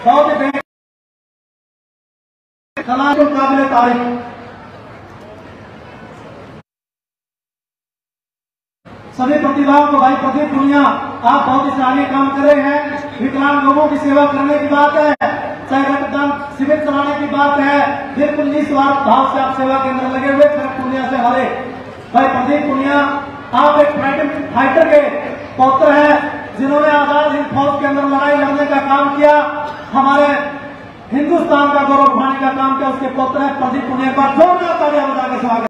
बहुत ही कला को काबिल तारीफ। सभी प्रतिभाओं को भाई प्रदीप पुनिया आप बहुत ही सराहनीय काम कर रहे हैं। विकलांग लोगों की सेवा करने की बात है, चाहे रक्तदान शिविर चलाने की बात है, बिल्कुल निस्वार्थ भाव से आप सेवा के अंदर लगे हुए। पुनिया से हमारे भाई प्रदीप पुनिया आप एक फ्रीडम फाइटर के पौत्र हैं, जिन्होंने आजाद हिंद फौज के अंदर लड़ाई लड़ने का काम किया, हमारे हिंदुस्तान का गौरव बढ़ाने का काम किया, उसके पौत्र है प्रदीप पुनिया का जोरदार तालियां बजाकर स्वागत।